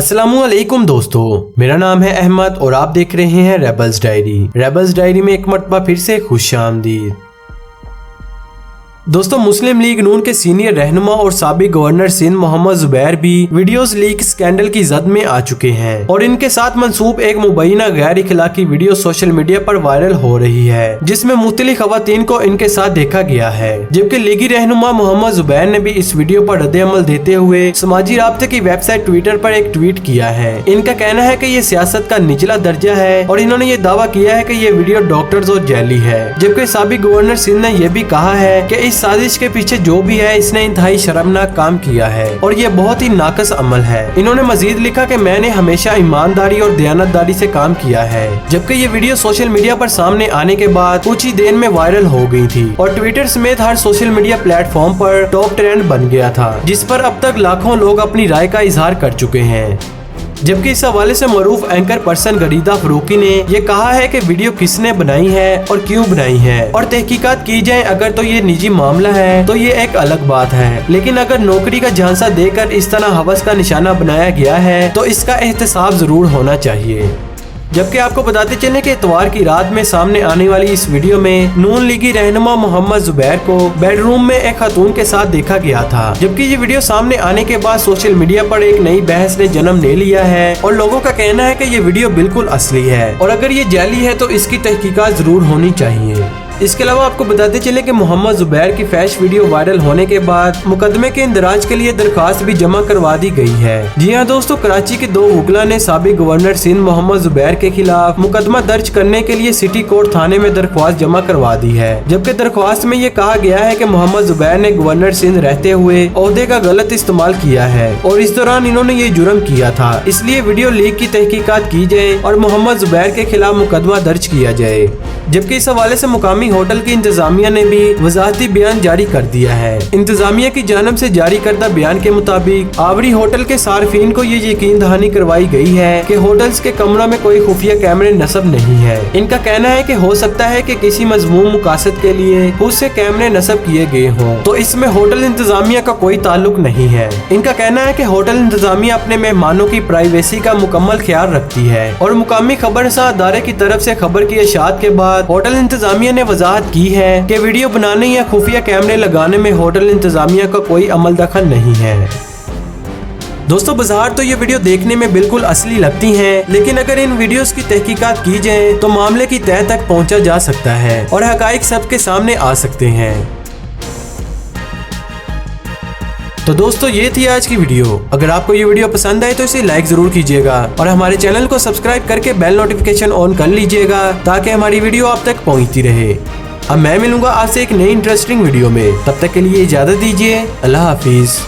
अस्सलामुअलैकुम दोस्तों, मेरा नाम है अहमद और आप देख रहे हैं रेबल्स डायरी। रेबल्स डायरी में एक मरतबा फिर से खुशामदीद। दोस्तों, मुस्लिम लीग नून के सीनियर रहनुमा और साबिक गवर्नर सिंध मोहम्मद जुबैर भी वीडियोस लीक स्कैंडल की जद में आ चुके हैं और इनके साथ मंसूब एक मुबैना गैर इखलाकी वीडियो सोशल मीडिया पर वायरल हो रही है, जिसमें मुख्तलिफ खवातीन को इनके साथ देखा गया है। जबकि लीगी रहनुमा मोहम्मद जुबैर ने भी इस वीडियो पर रद्द-ए-अमल देते हुए समाजी राब्ते की वेबसाइट ट्विटर पर एक ट्वीट किया है। इनका कहना है कि ये सियासत का निचला दर्जा है और इन्होंने ये दावा किया है कि ये वीडियो डॉक्टर्स और जैली है। जबकि साबिक गवर्नर सिंध ने यह भी कहा है कि इस साजिश के पीछे जो भी है इसने इंतहाई शर्मनाक काम किया है और ये बहुत ही नाकस अमल है। इन्होंने मजीद लिखा कि मैंने हमेशा ईमानदारी और दयानतदारी से काम किया है। जबकि ये वीडियो सोशल मीडिया पर सामने आने के बाद कुछ ही देर में वायरल हो गई थी और ट्विटर समेत हर सोशल मीडिया प्लेटफॉर्म पर टॉप ट्रेंड बन गया था, जिस पर अब तक लाखों लोग अपनी राय का इजहार कर चुके हैं। जबकि इस हवाले से मरूफ एंकर पर्सन गरीदा फरूकी ने यह कहा है कि वीडियो किसने बनाई है और क्यों बनाई है और तहकीकात की जाए। अगर तो ये निजी मामला है तो ये एक अलग बात है, लेकिन अगर नौकरी का झांसा देकर इस तरह हवस का निशाना बनाया गया है तो इसका एहतसाब जरूर होना चाहिए। जबकि आपको बताते चले कि इतवार की रात में सामने आने वाली इस वीडियो में नून लीगी रहनुमा मोहम्मद जुबैर को बेडरूम में एक खातून के साथ देखा गया था। जबकि ये वीडियो सामने आने के बाद सोशल मीडिया पर एक नई बहस ने जन्म ले लिया है और लोगों का कहना है कि ये वीडियो बिल्कुल असली है और अगर ये जाली है तो इसकी तहकीकात जरूर होनी चाहिए। इसके अलावा आपको बताते चले कि मोहम्मद जुबैर की फैश वीडियो वायरल होने के बाद मुकदमे के इंदराज के लिए दरखास्त भी जमा करवा दी गई है। जी हाँ दोस्तों, कराची के दो वकला ने साबिक गवर्नर सिंध मोहम्मद जुबैर के खिलाफ मुकदमा दर्ज करने के लिए सिटी कोर्ट थाने में दरख्वास्त जमा करवा दी है। जबकि दरख्वास्त में ये कहा गया है कि मोहम्मद जुबैर ने गवर्नर सिंध रहते हुए ओहदे का गलत इस्तेमाल किया है और इस दौरान इन्होंने ये जुर्म किया था, इसलिए वीडियो लीक की तहकीकात की जाए और मोहम्मद जुबैर के खिलाफ मुकदमा दर्ज किया जाए। जबकि इस हवाले से मुकामी होटल की इंतजामिया ने भी वजाहती बयान जारी कर दिया है। इंतजामिया की जानब से जारी करदा बयान के मुताबिक आवरी होटल के सार्फिन को ये यकीन दहानी करवाई गई है कि होटल्स के कमरों में कोई खुफिया कैमरे नस्ब नहीं है। इनका कहना है कि हो सकता है कि किसी मजमूम मुकासद के लिए खुद से कैमरे नस्ब किए गए हों, तो इसमें होटल इंतजामिया का कोई ताल्लुक नहीं है। इनका कहना है कि होटल इंतजामिया अपने मेहमानों की प्राइवेसी का मुकम्मल ख्याल रखती है और मुकामी खबरसां अदारे की तरफ से खबर की इशाअत के बाद होटल इंतजामिया ने वजाहत की है कि वीडियो बनाने या खुफिया कैमरे लगाने में होटल इंतजामिया का कोई अमल दखल नहीं है। दोस्तों, बाजार तो ये वीडियो देखने में बिल्कुल असली लगती हैं, लेकिन अगर इन वीडियोस की तहकीकात की जाए तो मामले की तह तक पहुंचा जा सकता है और हकाइक सबके सामने आ सकते हैं। तो दोस्तों, ये थी आज की वीडियो। अगर आपको ये वीडियो पसंद आए तो इसे लाइक जरूर कीजिएगा और हमारे चैनल को सब्सक्राइब करके बेल नोटिफिकेशन ऑन कर लीजिएगा ताकि हमारी वीडियो आप तक पहुंचती रहे। अब मैं मिलूंगा आपसे एक नई इंटरेस्टिंग वीडियो में, तब तक के लिए इजाजत दीजिए। अल्लाह हाफिज।